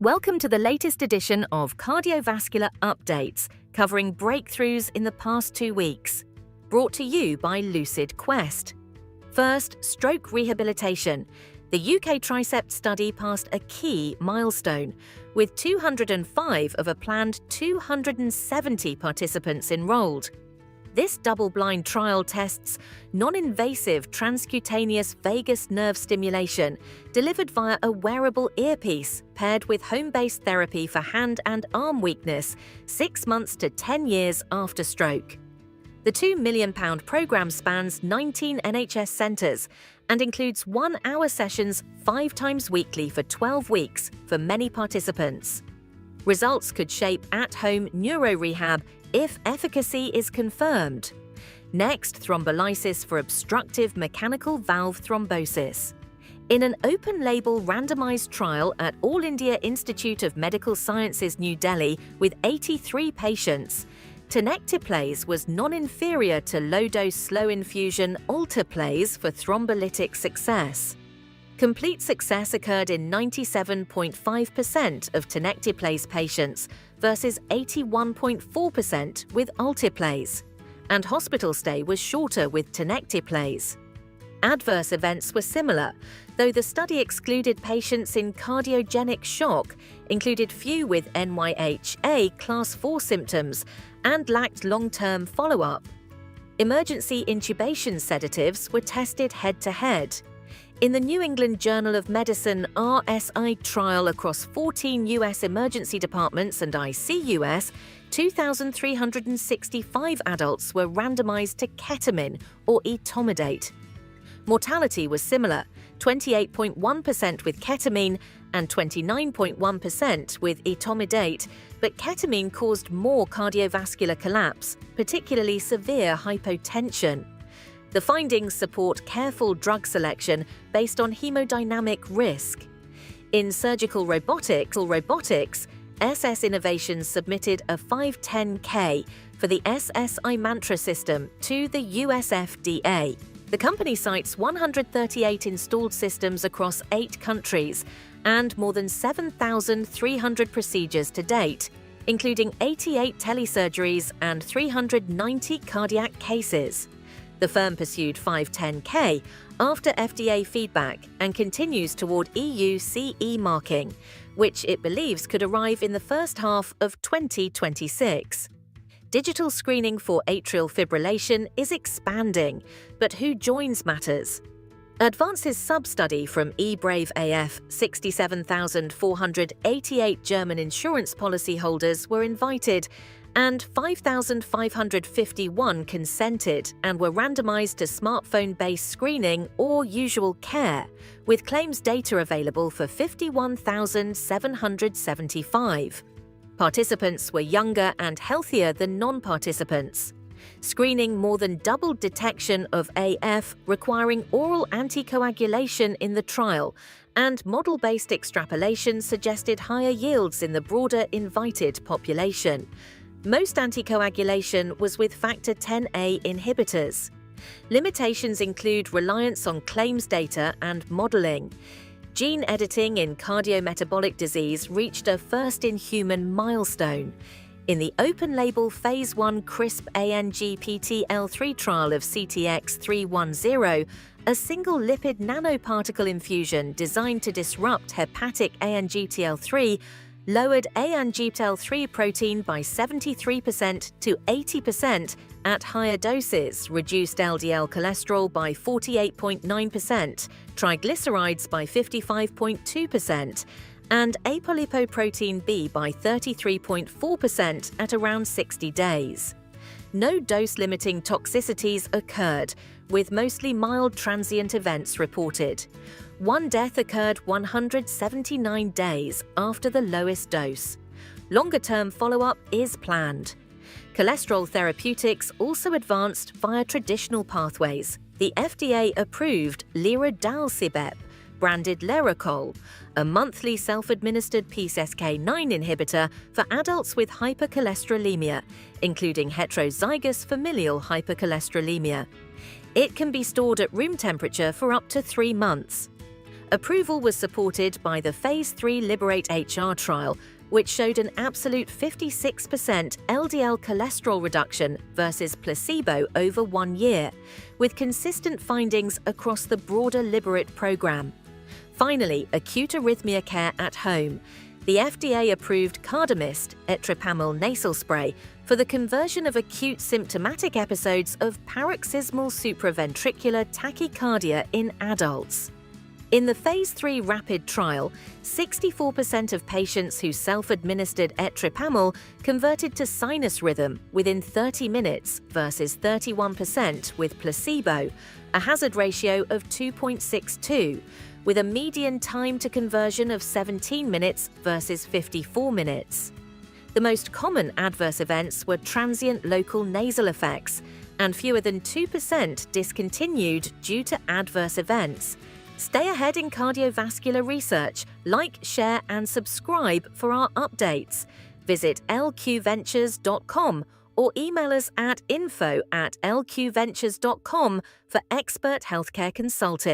Welcome to the latest edition of Cardiovascular Updates, covering breakthroughs in the past 2 weeks. Brought to you by Lucid Quest. First, stroke rehabilitation. The UK TRICEPS study passed a key milestone, with 205 of a planned 270 participants enrolled. This double-blind trial tests non-invasive transcutaneous vagus nerve stimulation delivered via a wearable earpiece paired with home-based therapy for hand and arm weakness 6 months to 10 years after stroke. The £2 million programme spans 19 NHS centres and includes 1-hour sessions 5 times weekly for 12 weeks for many participants. Results could shape at-home neuro-rehab if efficacy is confirmed. Next, thrombolysis for obstructive mechanical valve thrombosis. In an open-label randomized trial at All India Institute of Medical Sciences, New Delhi, with 83 patients, tenecteplase was non-inferior to low-dose slow-infusion alteplase for thrombolytic success. Complete success occurred in 97.5% of tenecteplase patients versus 81.4% with alteplase, and hospital stay was shorter with tenecteplase. Adverse events were similar, though the study excluded patients in cardiogenic shock, included few with NYHA Class 4 symptoms, and lacked long-term follow-up. Emergency intubation sedatives were tested head-to-head. In the New England Journal of Medicine RSI trial across 14 U.S. emergency departments and ICUS, 2,365 adults were randomized to ketamine or etomidate. Mortality was similar, 28.1% with ketamine and 29.1% with etomidate, but ketamine caused more cardiovascular collapse, particularly severe hypotension. The findings support careful drug selection based on hemodynamic risk. In surgical robotics, SS Innovations submitted a 510(k) for the SSi Mantra system to the US FDA. The company cites 138 installed systems across 8 countries and more than 7,300 procedures to date, including 88 telesurgeries and 390 cardiac cases. The firm pursued 510(k) after FDA feedback and continues toward EU CE marking, which it believes could arrive in the first half of 2026. Digital screening for atrial fibrillation is expanding, but who joins matters. Advance's sub-study from eBRAVE-AF, 67,488 German insurance policyholders were invited, and 5,551 consented and were randomized to smartphone-based screening or usual care, with claims data available for 51,775. Participants were younger and healthier than non-participants. Screening more than doubled detection of AF, requiring oral anticoagulation in the trial, and model-based extrapolation suggested higher yields in the broader invited population. Most anticoagulation was with factor Xa inhibitors. Limitations include reliance on claims data and modeling. Gene editing in cardiometabolic disease reached a first-in-human milestone. In the open-label Phase 1 CRISPR-ANGPTL3 trial of CTX310, a single lipid nanoparticle infusion designed to disrupt hepatic ANGPTL3 lowered ANGPTL3 protein by 73% to 80% at higher doses, reduced LDL cholesterol by 48.9%, triglycerides by 55.2%, and apolipoprotein B by 33.4% at around 60 days. No dose-limiting toxicities occurred, with mostly mild transient events reported. One death occurred 179 days after the lowest dose. Longer-term follow-up is planned. Cholesterol therapeutics also advanced via traditional pathways. The FDA approved lerodalcibep, branded Lerocol, a monthly self-administered PCSK9 inhibitor for adults with hypercholesterolemia, including heterozygous familial hypercholesterolemia. It can be stored at room temperature for up to 3 months. Approval was supported by the Phase 3 Liberate-HR trial, which showed an absolute 56% LDL cholesterol reduction versus placebo over 1 year, with consistent findings across the broader Liberate program. Finally, acute arrhythmia care at home. The FDA approved Cardamyst, etripamil nasal spray, for the conversion of acute symptomatic episodes of paroxysmal supraventricular tachycardia in adults. In the Phase 3 RAPID trial, 64% of patients who self-administered etripamil converted to sinus rhythm within 30 minutes versus 31% with placebo, a hazard ratio of 2.62, with a median time to conversion of 17 minutes versus 54 minutes. The most common adverse events were transient local nasal effects, and fewer than 2% discontinued due to adverse events. Stay ahead in cardiovascular research. Like, share, and subscribe for our updates. Visit lqventures.com or email us at info@lqventures.com for expert healthcare consulting.